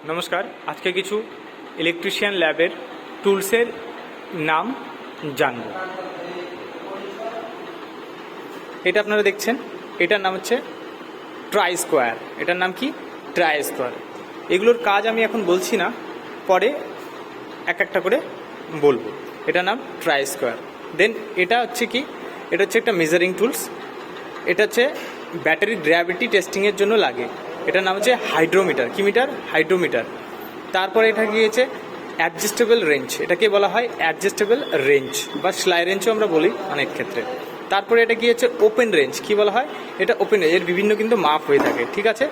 নমস্কার। আজকে কিছু ইলেকট্রিশিয়ান ল্যাবের টুলসের নাম জানব। এটা আপনারা দেখছেন, এটার নাম হচ্ছে ট্রাই স্কোয়ার। এটার নাম কি? Try square. এগুলোর কাজ আমি এখন বলছি না, পরে এক একটা করে বলবো। এটার নাম ট্রাই স্কোয়ার। দেন এটা হচ্ছে কি? এটা হচ্ছে একটা মেজারিং টুলস। এটা হচ্ছে ব্যাটারি গ্র্যাভিটি টেস্টিংয়ের জন্য লাগে। এটার নাম হচ্ছে হাইড্রোমিটার। কি মিটার? হাইড্রোমিটার। তারপরে এটা গিয়েছে অ্যাডজাস্টেবল রেঞ্জ। এটাকে বলা হয় অ্যাডজাস্টেবল রেঞ্জ বা স্লাই রেঞ্জও আমরা বলি অনেক ক্ষেত্রে। তারপরে এটা গিয়েছে ওপেন রেঞ্জ। কি বলা হয়? এটা ওপেন রেঞ্জ। এর বিভিন্ন কিন্তু মাপ হয়ে থাকে, ঠিক আছে।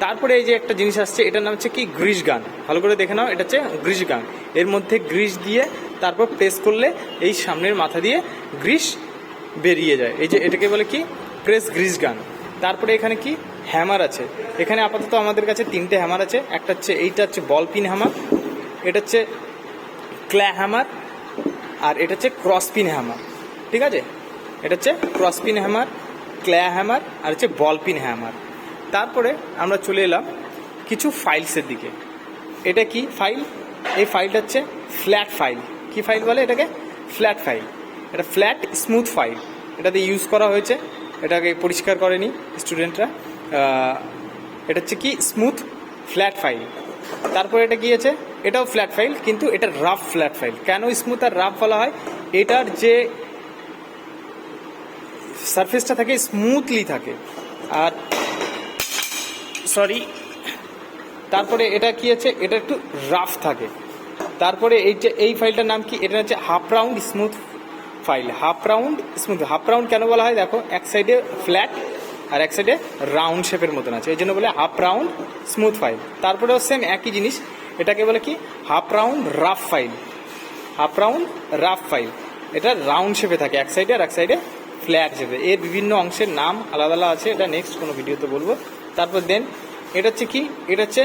তারপরে এই যে একটা জিনিস আসছে, এটার নাম হচ্ছে কি? গ্রিস গান। ভালো করে দেখে নাও, এটা হচ্ছে গ্রিস গান। এর মধ্যে গ্রিস দিয়ে তারপর প্রেস করলে এই সামনের মাথা দিয়ে গ্রিস বেরিয়ে যায়। এই যে এটাকে বলে কি? প্রেস গ্রিস গান। তারপরে এখানে কি? হ্যামার আছে। এখানে আপাতত আমাদের কাছে তিনটে হ্যামার আছে। একটা হচ্ছে এইটা হচ্ছে বল পিন হ্যামার, এটা হচ্ছে ক্ল্যা হ্যামার, আর এটা হচ্ছে ক্রস পিন হ্যামার, ঠিক আছে। এটা হচ্ছে ক্রস পিন হ্যামার, ক্ল্যা হ্যামার, আর হচ্ছে বল পিন হ্যামার। তারপরে আমরা চলে এলাম কিছু ফাইলসের দিকে। এটা কি ফাইল? এই ফাইলটা হচ্ছে ফ্ল্যাট ফাইল। কি ফাইল বলে এটাকে? Flat file. এটা ফ্ল্যাট স্মুথ ফাইল। এটাতে ইউজ করা হয়েছে, এটাকে পরিষ্কার করেনি স্টুডেন্টরা। এটা হচ্ছে কি? Smooth flat file. তারপরে এটা কি আছে? এটাও ফ্ল্যাট ফাইল, কিন্তু এটা রাফ ফ্ল্যাট ফাইল। কেন স্মুথ আর রাফ বলা হয়? এটার যে সারফেসটা থাকে স্মুথলি থাকে, আর সরি, তারপরে এটা কি আছে? এটা একটু রাফ থাকে। তারপরে এই ফাইলটার নাম কি? এটা হচ্ছে half round smooth file. Half round smooth. Half round কেন বলা হয়? দেখো, এক সাইডে ফ্ল্যাট আর এক সাইডে রাউন্ড শেপের মতন আছে, এই জন্য বলে হাফ রাউন্ড স্মুথ ফাইল। তারপরেও সেম একই জিনিস, এটাকে বলে কি? Half round rough file. Half round rough file. এটা রাউন্ড শেপে থাকে এক সাইডে, আর এক সাইডে ফ্ল্যাট শেপে। এর বিভিন্ন অংশের নাম আলাদা আলাদা আছে, এটা নেক্সট কোনো ভিডিওতে বলবো। তারপর দেন এটা হচ্ছে কি? এটা হচ্ছে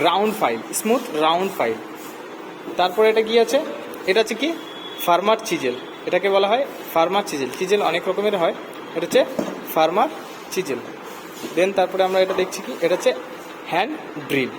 round file, smooth round file. তারপরে এটা কি আছে? এটা হচ্ছে কি? Farmer chisel. এটাকে বলা হয় ফার্মার চিজেল। চিজেল অনেক রকমের হয়, এটা হচ্ছে ফার্মার চিজেল। দেন তারপরে আমরা এটা দেখছি কি? এটা হচ্ছে হ্যান্ড ড্রিল।